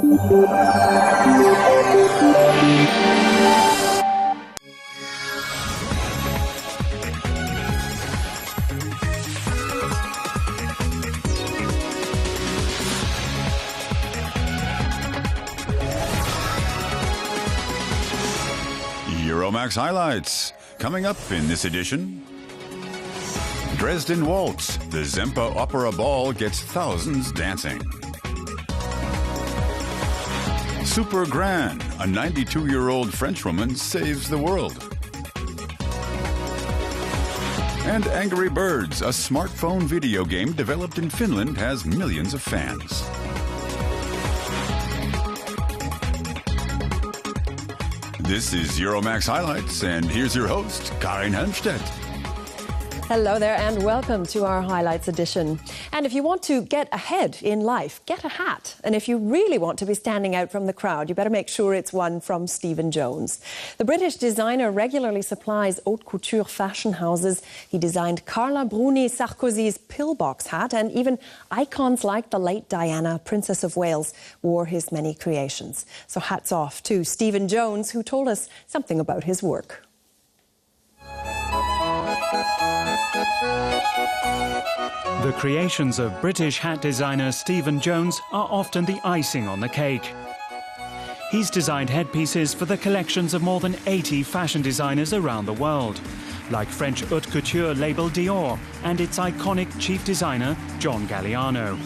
Euromaxx highlights. Coming up in this edition: Dresden Waltz, the Semper Opera Ball gets thousands dancing. Super Grand, a 92-year-old Frenchwoman saves the world. And Angry Birds, a smartphone video game developed in Finland, has millions of fans. This is Euromaxx Highlights, and here's your host, Karin Helmstedt. Hello there and welcome to our Highlights edition. And if you want to get ahead in life, get a hat. And if you really want to be standing out from the crowd, you better make sure it's one from Stephen Jones. The British designer regularly supplies haute couture fashion houses. He designed Carla Bruni Sarkozy's pillbox hat, and even icons like the late Diana, Princess of Wales, wore his many creations. So hats off to Stephen Jones, who told us something about his work. The creations of British hat designer Stephen Jones are often the icing on the cake. He's designed headpieces for the collections of more than 80 fashion designers around the world, like French haute couture label Dior and its iconic chief designer John Galliano.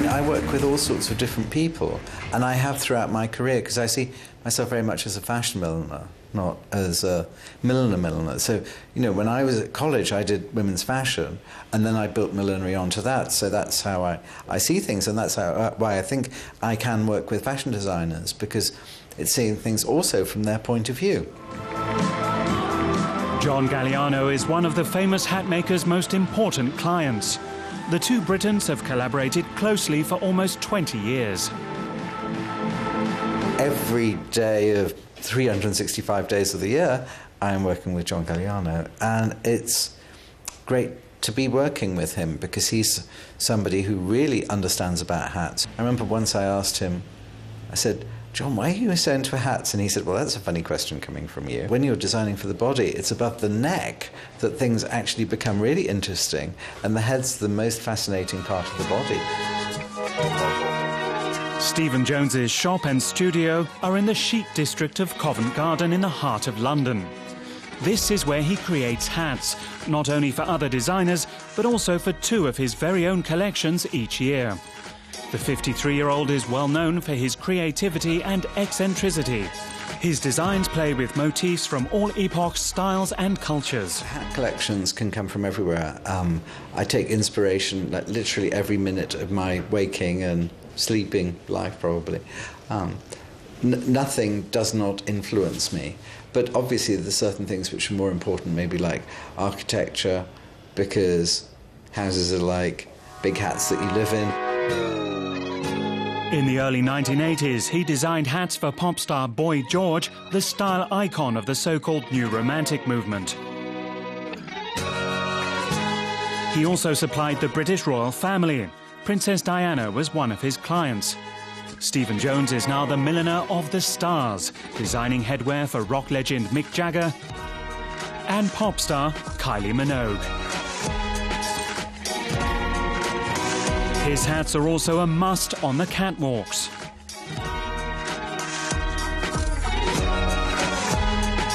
I work with all sorts of different people, and I have throughout my career, because I see myself very much as a fashion milliner, not as a milliner. So, you know, when I was at college, I did women's fashion, and then I built millinery onto that. So that's how I see things, and that's why I think I can work with fashion designers, because it's seeing things also from their point of view. John Galliano is one of the famous hat maker's most important clients. The two Britons have collaborated closely for almost 20 years. Every day of 365 days of the year, I am working with John Galliano, and it's great to be working with him because he's somebody who really understands about hats. I remember once I asked him, I said, "John, why are you so into hats?" And he said, "Well, that's a funny question coming from you. When you're designing for the body, it's above the neck that things actually become really interesting, and the head's the most fascinating part of the body." Stephen Jones's shop and studio are in the chic district of Covent Garden in the heart of London. This is where he creates hats, not only for other designers, but also for two of his very own collections each year. The 53-year-old is well known for his creativity and eccentricity. His designs play with motifs from all epochs, styles and cultures. Hat collections can come from everywhere. I take inspiration like literally every minute of my waking and sleeping life, probably. Nothing does not influence me. But obviously there's certain things which are more important, maybe like architecture, because houses are like big hats that you live in. In the early 1980s, he designed hats for pop star Boy George, the style icon of the so-called New Romantic movement. He also supplied the British royal family. Princess Diana was one of his clients. Stephen Jones is now the milliner of the stars, designing headwear for rock legend Mick Jagger and pop star Kylie Minogue. His hats are also a must on the catwalks.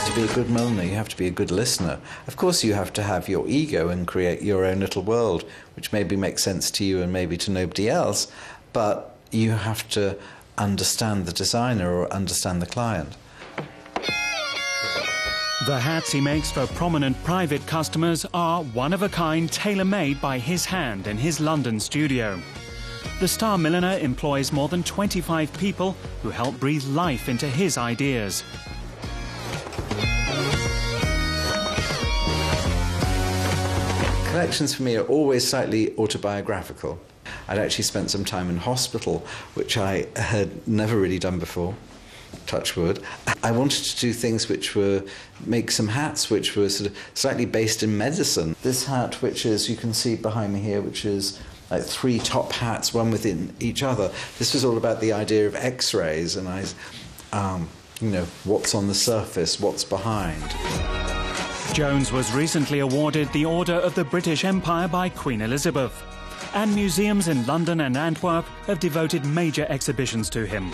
To be a good milliner, you have to be a good listener. Of course, you have to have your ego and create your own little world, which maybe makes sense to you and maybe to nobody else, but you have to understand the designer or understand the client. The hats he makes for prominent private customers are one-of-a-kind, tailor-made by his hand in his London studio. The star milliner employs more than 25 people who help breathe life into his ideas. Collections for me are always slightly autobiographical. I'd actually spent some time in hospital, which I had never really done before. Touch wood. I wanted to do things which were, make some hats which were sort of slightly based in medicine. This hat, which is, you can see behind me here, which is like 3 top hats, one within each other. This was all about the idea of X-rays, and what's on the surface, what's behind. Jones was recently awarded the Order of the British Empire by Queen Elizabeth, and museums in London and Antwerp have devoted major exhibitions to him.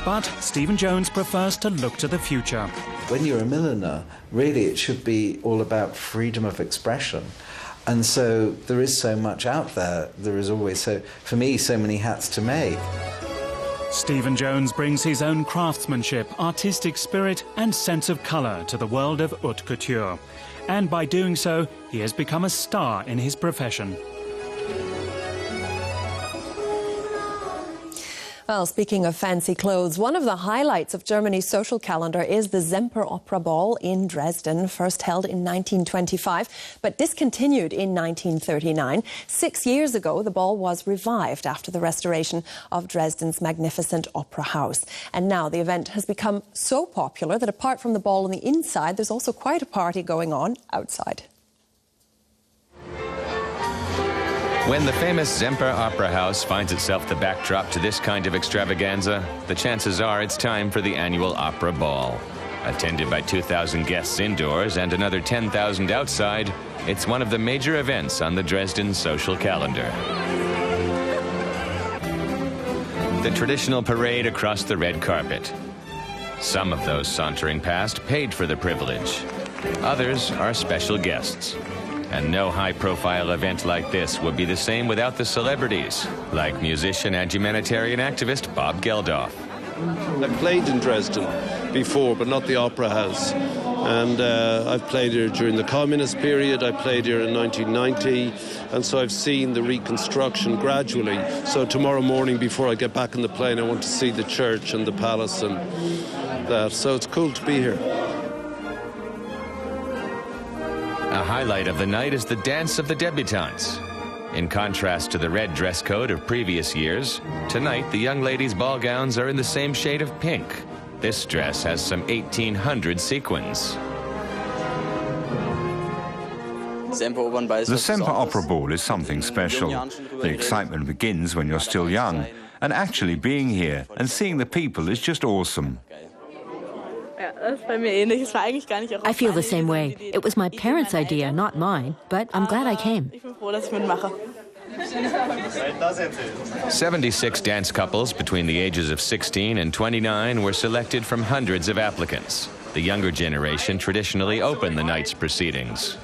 But Stephen Jones prefers to look to the future. When you're a milliner, really it should be all about freedom of expression. And so there is so much out there. There is always, for me, so many hats to make. Stephen Jones brings his own craftsmanship, artistic spirit and sense of colour to the world of haute couture. And by doing so, he has become a star in his profession. Well, speaking of fancy clothes, one of the highlights of Germany's social calendar is the Semper Opera Ball in Dresden, first held in 1925, but discontinued in 1939. 6 years ago, the ball was revived after the restoration of Dresden's magnificent opera house. And now the event has become so popular that apart from the ball on the inside, there's also quite a party going on outside. When the famous Semper Opera House finds itself the backdrop to this kind of extravaganza, the chances are it's time for the annual Opera Ball. Attended by 2,000 guests indoors and another 10,000 outside, it's one of the major events on the Dresden social calendar. The traditional parade across the red carpet. Some of those sauntering past paid for the privilege. Others are special guests. And no high-profile event like this would be the same without the celebrities, like musician and humanitarian activist Bob Geldof. I played in Dresden before, but not the Opera House. And I've played here during the communist period. I played here in 1990. And so I've seen the reconstruction gradually. So tomorrow morning, before I get back on the plane, I want to see the church and the palace and that. So it's cool to be here. A highlight of the night is the dance of the debutantes. In contrast to the red dress code of previous years, tonight the young ladies' ball gowns are in the same shade of pink. This dress has some 1,800 sequins. The Semper Opera Ball is something special. The excitement begins when you're still young, and actually being here and seeing the people is just awesome. I feel the same way. It was my parents' idea, not mine, but I'm glad I came. 76 dance couples between the ages of 16 and 29 were selected from hundreds of applicants. The younger generation traditionally open the night's proceedings.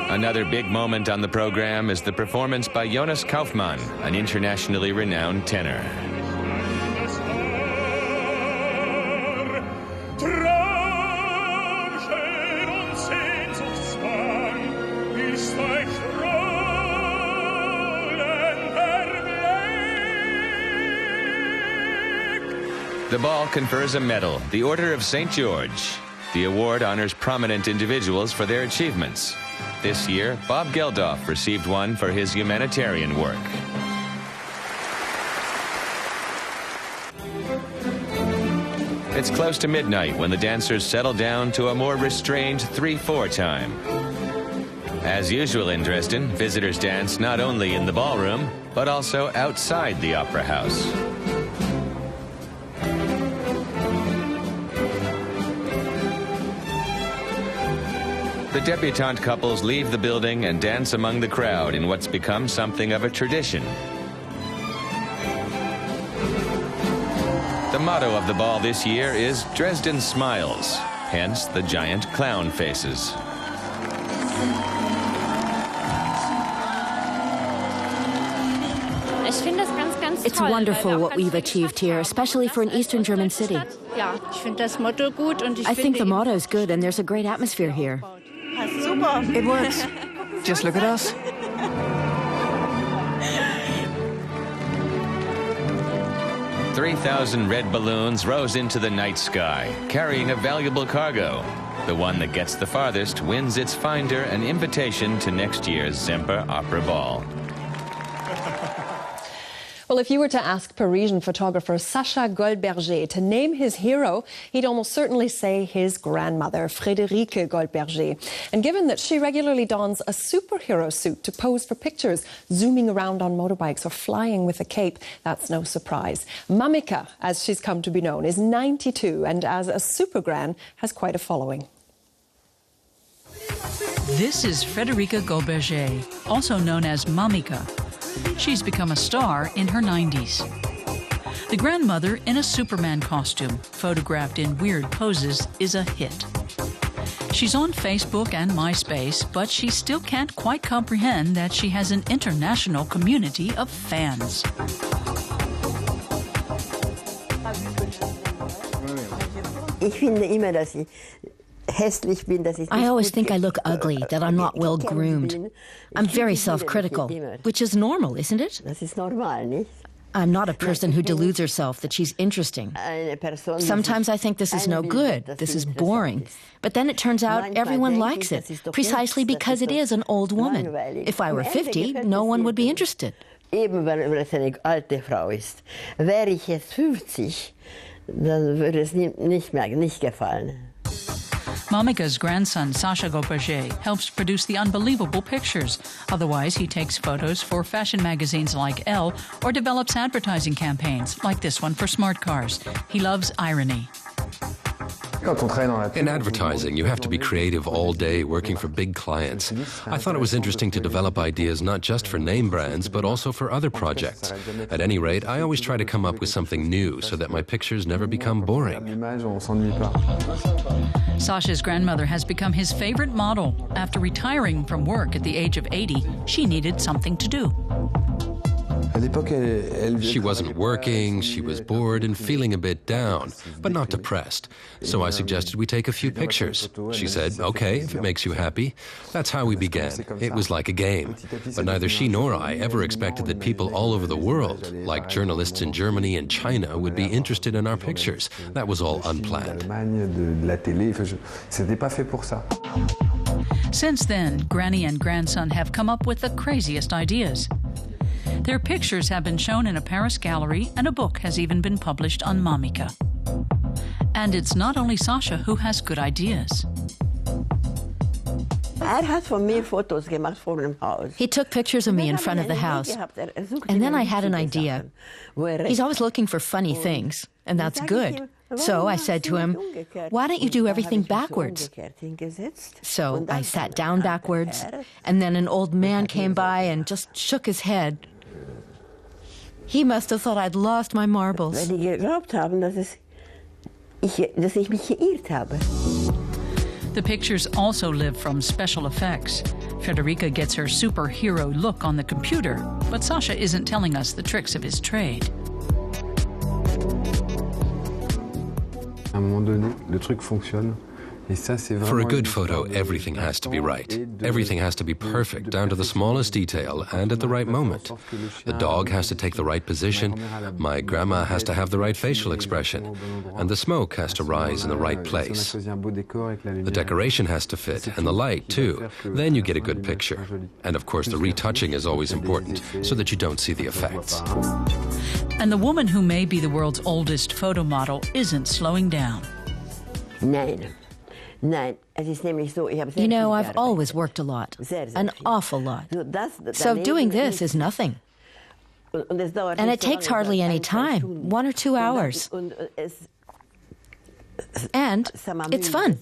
Another big moment on the program is the performance by Jonas Kaufmann, an internationally renowned tenor. The ball confers a medal, the Order of St. George. The award honors prominent individuals for their achievements. This year, Bob Geldof received one for his humanitarian work. It's close to midnight when the dancers settle down to a more restrained 3/4 time. As usual in Dresden, visitors dance not only in the ballroom, but also outside the opera house. The debutante couples leave the building and dance among the crowd in what's become something of a tradition. The motto of the ball this year is Dresden Smiles, hence the giant clown faces. It's wonderful what we've achieved here, especially for an Eastern German city. I think the motto is good and there's a great atmosphere here. It works. Just look at us. "3,000 red balloons rose into the night sky, carrying a valuable cargo. The one that gets the farthest wins its finder an invitation to next year's Semper Opera Ball." Well, Well, if you were to ask Parisian photographer Sacha Goldberger to name his hero, he'd almost certainly say his grandmother, Friederike Goldberger. And given that she regularly dons a superhero suit to pose for pictures, zooming around on motorbikes or flying with a cape, that's no surprise. Mamika, as she's come to be known, is 92 and as a super gran has quite a following. This is Friederike Goldberger, also known as Mamika. She's become a star in her 90s. The grandmother in a Superman costume, photographed in weird poses, is a hit. She's on Facebook and MySpace, but she still can't quite comprehend that she has an international community of fans. I always think I look ugly, that I'm not well groomed. I'm very self-critical, which is normal, isn't it? I'm not a person who deludes herself that she's interesting. Sometimes I think this is no good, this is boring. But then it turns out everyone likes it, precisely because it is an old woman. If I were 50, no one would be interested. Eben weil es eine alte Frau ist. Wäre ich jetzt 50, dann würde es nicht gefallen. Mamika's grandson, Sacha Goldberger, helps produce the unbelievable pictures. Otherwise, he takes photos for fashion magazines like Elle or develops advertising campaigns like this one for smart cars. He loves irony. In advertising, you have to be creative all day, working for big clients. I thought it was interesting to develop ideas not just for name brands, but also for other projects. At any rate, I always try to come up with something new so that my pictures never become boring. Sacha's grandmother has become his favorite model. After retiring from work at the age of 80, she needed something to do. She wasn't working, she was bored and feeling a bit down, but not depressed. So I suggested we take a few pictures. She said, okay, if it makes you happy. That's how we began. It was like a game. But neither she nor I ever expected that people all over the world, like journalists in Germany and China, would be interested in our pictures. That was all unplanned. Since then, Granny and grandson have come up with the craziest ideas. Their pictures have been shown in a Paris gallery, and a book has even been published on Mamika. And it's not only Sacha who has good ideas. He took pictures of me in front of the house, and then I had an idea. He's always looking for funny things, and that's good. So I said to him, why don't you do everything backwards? So I sat down backwards, and then an old man came by and just shook his head. He must have thought I'd lost my marbles. The pictures also live from special effects. Friederike gets her superhero look on the computer, but Sacha isn't telling us the tricks of his trade. For a good photo, everything has to be right. Everything has to be perfect, down to the smallest detail and at the right moment. The dog has to take the right position, my grandma has to have the right facial expression, and the smoke has to rise in the right place. The decoration has to fit, and the light, too. Then you get a good picture. And of course, the retouching is always important, so that you don't see the effects. And the woman who may be the world's oldest photo model isn't slowing down. You know, I've always worked a lot, an awful lot. So doing this is nothing. And it takes hardly any time, 1 or 2 hours. And it's fun.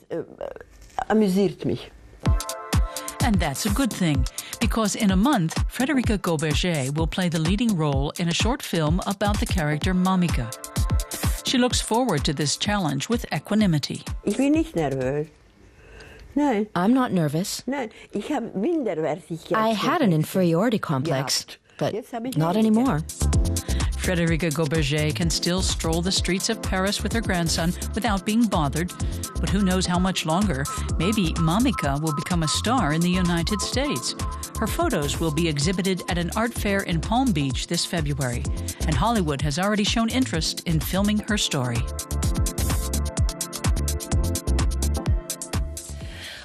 And that's a good thing, because in a month, Friederike Goldberger will play the leading role in a short film about the character Mamika. She looks forward to this challenge with equanimity. I'm not nervous. I had an inferiority complex, but not anymore. Friederike Goldberger can still stroll the streets of Paris with her grandson without being bothered. But who knows how much longer? Maybe Mamika will become a star in the United States. Her photos will be exhibited at an art fair in Palm Beach this February. And Hollywood has already shown interest in filming her story.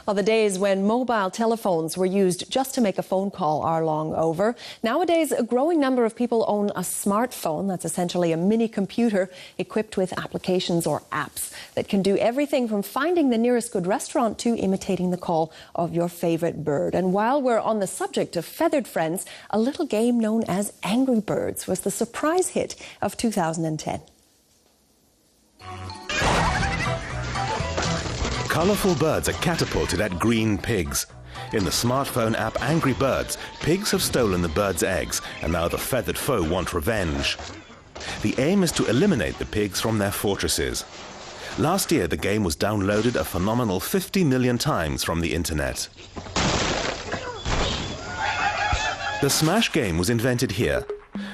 Well, the days when mobile telephones were used just to make a phone call are long over. Nowadays, a growing number of people own a smartphone. That's essentially a mini computer equipped with applications or apps that can do everything from finding the nearest good restaurant to imitating the call of your favorite bird. And while we're on the subject of feathered friends, a little game known as Angry Birds was the surprise hit of 2010. Colourful birds are catapulted at green pigs. In the smartphone app Angry Birds, pigs have stolen the birds' eggs, and now the feathered foe want revenge. The aim is to eliminate the pigs from their fortresses. Last year, the game was downloaded a phenomenal 50 million times from the internet. The Smash game was invented here.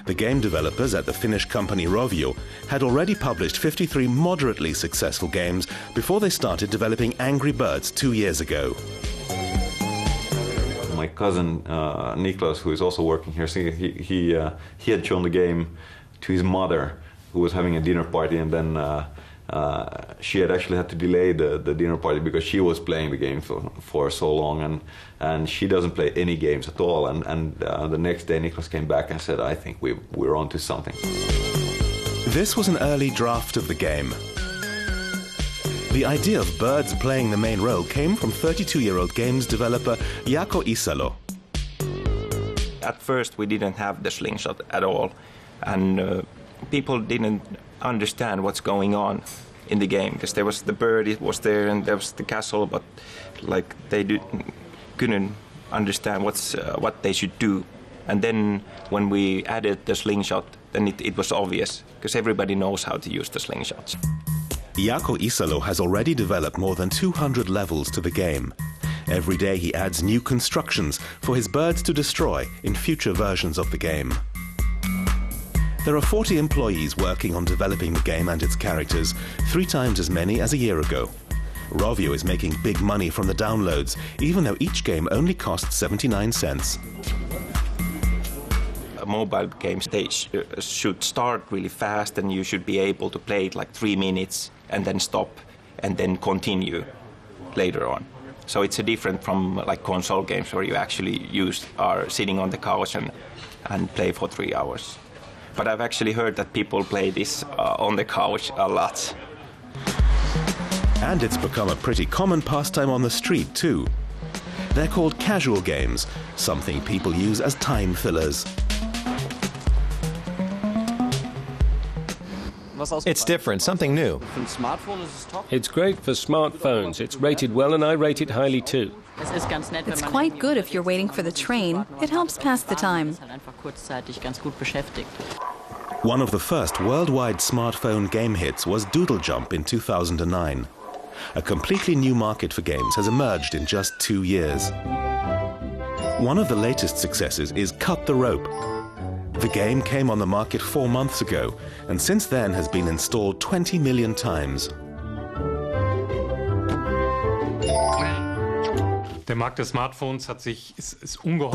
The game developers at the Finnish company Rovio had already published 53 moderately successful games before they started developing Angry Birds 2 years ago. My cousin Niklas, who is also working here, he had shown the game to his mother, who was having a dinner party, and then she had actually had to delay the dinner party because she was playing the game for so long, and she doesn't play any games at all. And the next day Niklas came back and said, I think we're onto something. This was an early draft of the game. The idea of birds playing the main role came from 32-year-old games developer Jaakko Isalo. At first we didn't have the slingshot at all, and people didn't understand what's going on in the game, because there was the bird, it was there, and there was the castle, but like they couldn't understand what they should do. And then when we added the slingshot, then it was obvious, because everybody knows how to use the slingshots. Jaakko Isalo has already developed more than 200 levels to the game. Every day he adds new constructions for his birds to destroy in future versions of the game. There are 40 employees working on developing the game and its characters, 3 times as many as a year ago. Rovio is making big money from the downloads, even though each game only costs 79 cents. Mobile games, they should start really fast, and you should be able to play it like 3 minutes and then stop and then continue later on. So it's different from like console games where you actually are sitting on the couch and play for 3 hours. But I've actually heard that people play this on the couch a lot. And it's become a pretty common pastime on the street too. They're called casual games, something people use as time fillers. It's different, something new. It's great for smartphones. It's rated well, and I rate it highly too. It's quite good if you're waiting for the train. It helps pass the time. One of the first worldwide smartphone game hits was Doodle Jump in 2009. A completely new market for games has emerged in just 2 years. One of the latest successes is Cut the Rope. The game came on the market 4 months ago, and since then has been installed 20 million times. The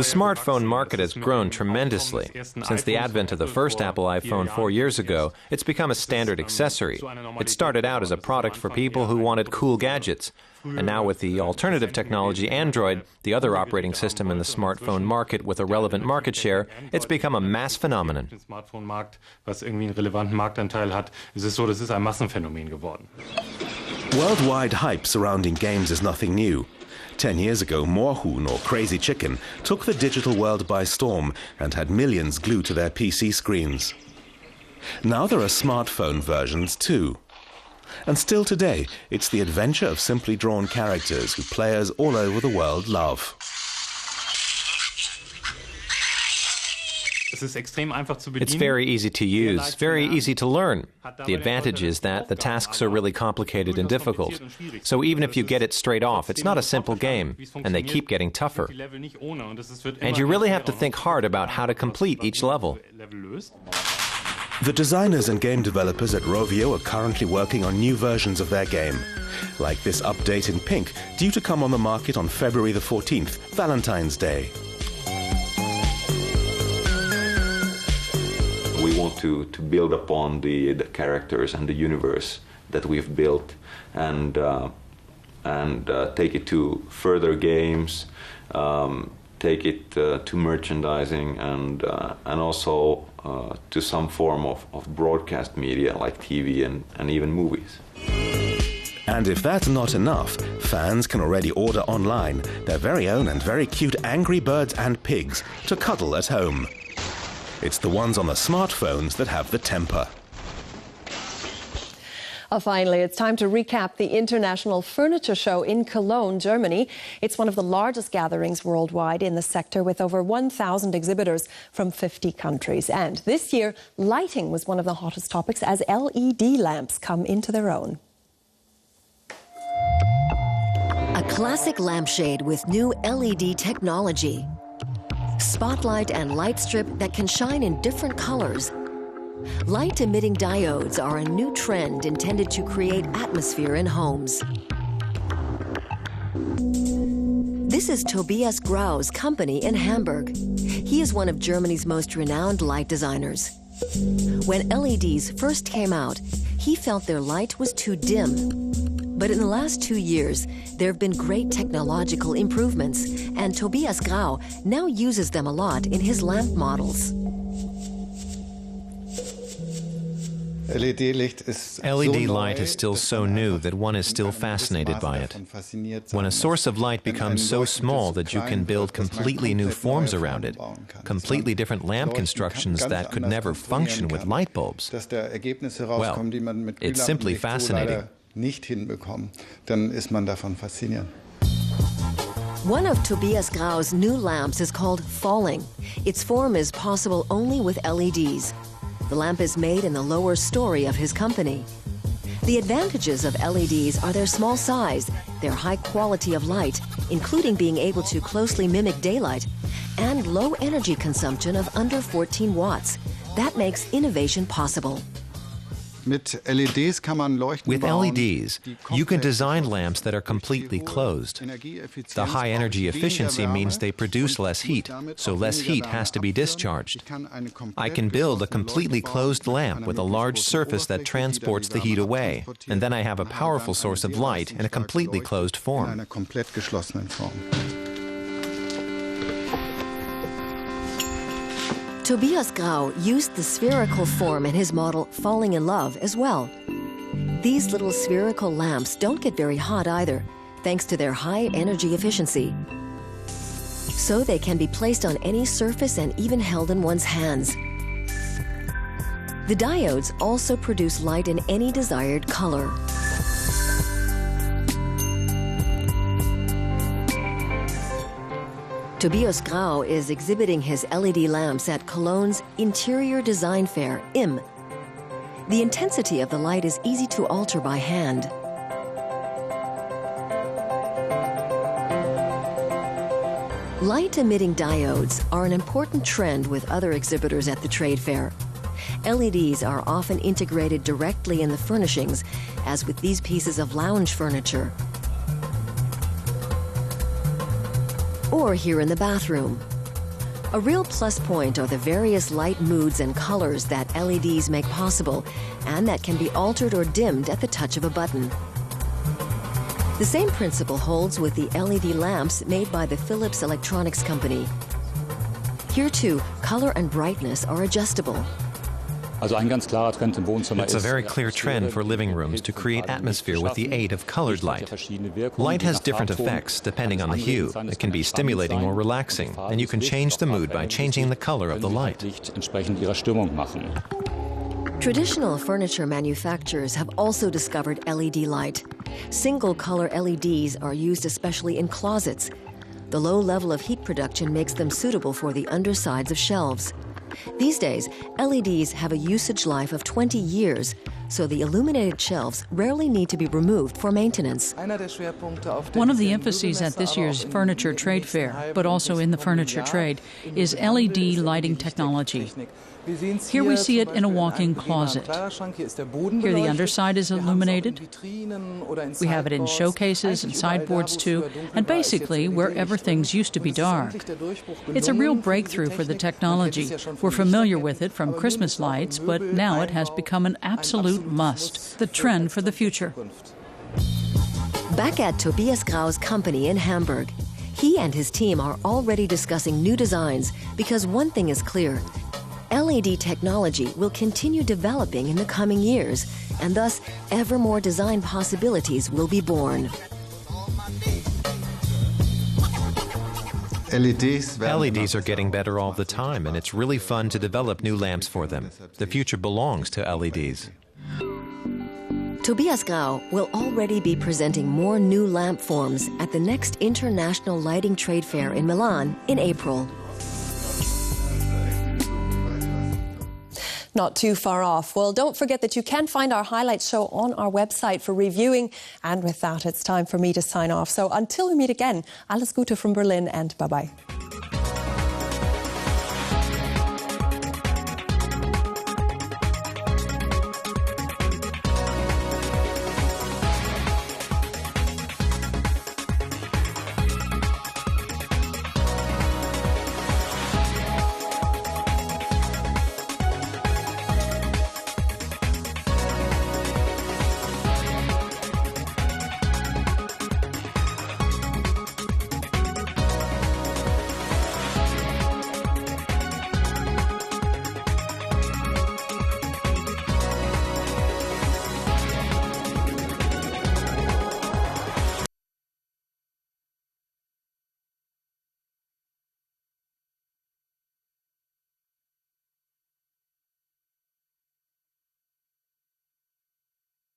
smartphone market has grown tremendously. Since the advent of the first Apple iPhone 4 years ago, it's become a standard accessory. It started out as a product for people who wanted cool gadgets. And now with the alternative technology Android, the other operating system in the smartphone market with a relevant market share, it's become a mass phenomenon. Worldwide hype surrounding games is nothing new. 10 years ago, Moorhuhn, or Crazy Chicken, took the digital world by storm and had millions glued to their PC screens. Now there are smartphone versions too. And still today, it's the adventure of simply drawn characters who players all over the world love. It's very easy to use, very easy to learn. The advantage is that the tasks are really complicated and difficult. So even if you get it straight off, it's not a simple game, and they keep getting tougher. And you really have to think hard about how to complete each level. The designers and game developers at Rovio are currently working on new versions of their game, like this update in pink, due to come on the market on February the 14th, Valentine's Day. We want to build upon the characters and the universe that we've built, and and take it to further games, take it to merchandising, and also to some form of broadcast media like TV and even movies. And if that's not enough, fans can already order online their very own and very cute Angry Birds and Pigs to cuddle at home. It's the ones on the smartphones that have the temper. Finally, it's time to recap the International Furniture Show in Cologne, Germany. It's one of the largest gatherings worldwide in the sector, with over 1,000 exhibitors from 50 countries. And this year, lighting was one of the hottest topics as LED lamps come into their own. A classic lampshade with new LED technology. Spotlight and light strip that can shine in different colors. Light-emitting diodes are a new trend intended to create atmosphere in homes. This is Tobias Grau's company in Hamburg. He is one of Germany's most renowned light designers. When LEDs first came out, he felt their light was too dim. But in the last 2 years, there have been great technological improvements, and Tobias Grau now uses them a lot in his lamp models. LED light is still so new that one is still fascinated by it. When a source of light becomes so small that you can build completely new forms around it, completely different lamp constructions that could never function with light bulbs, well, it's simply fascinating. One of Tobias Grau's new lamps is called Falling. Its form is possible only with LEDs. The lamp is made in the lower story of his company. The advantages of LEDs are their small size, their high quality of light, including being able to closely mimic daylight, and low energy consumption of under 14 watts. That makes innovation possible. With LEDs, you can design lamps that are completely closed. The high energy efficiency means they produce less heat, so less heat has to be discharged. I can build a completely closed lamp with a large surface that transports the heat away, and then I have a powerful source of light in a completely closed form. Tobias Grau used the spherical form in his model Falling in Love as well. These little spherical lamps don't get very hot either, thanks to their high energy efficiency. So they can be placed on any surface and even held in one's hands. The diodes also produce light in any desired color. Tobias Grau is exhibiting his LED lamps at Cologne's Interior Design Fair, IM. The intensity of the light is easy to alter by hand. Light-emitting diodes are an important trend with other exhibitors at the trade fair. LEDs are often integrated directly in the furnishings, as with these pieces of lounge furniture. Or here in the bathroom. A real plus point are the various light moods and colors that LEDs make possible, and that can be altered or dimmed at the touch of a button. The same principle holds with the LED lamps made by the Philips Electronics Company. Here too, color and brightness are adjustable. It's a very clear trend for living rooms to create atmosphere with the aid of colored light. Light has different effects depending on the hue. It can be stimulating or relaxing, and you can change the mood by changing the color of the light. Traditional furniture manufacturers have also discovered LED light. Single-color LEDs are used especially in closets. The low level of heat production makes them suitable for the undersides of shelves. These days, LEDs have a usage life of 20 years, so the illuminated shelves rarely need to be removed for maintenance. One of the emphases at this year's furniture trade fair, but also in the furniture trade, is LED lighting technology. Here we see it in a walk-in closet. Here the underside is illuminated. We have it in showcases and sideboards too, and basically wherever things used to be dark. It's a real breakthrough for the technology. We're familiar with it from Christmas lights, but now it has become an absolute must, the trend for the future. Back at Tobias Grau's company in Hamburg, he and his team are already discussing new designs because one thing is clear. LED technology will continue developing in the coming years, and thus ever more design possibilities will be born. LEDs are getting better all the time, and it's really fun to develop new lamps for them. The future belongs to LEDs. Tobias Grau will already be presenting more new lamp forms at the next International Lighting Trade Fair in Milan in April. Not too far off. Well, don't forget that you can find our highlights show on our website for reviewing. And with that, it's time for me to sign off. So until we meet again, alles Gute from Berlin and bye-bye.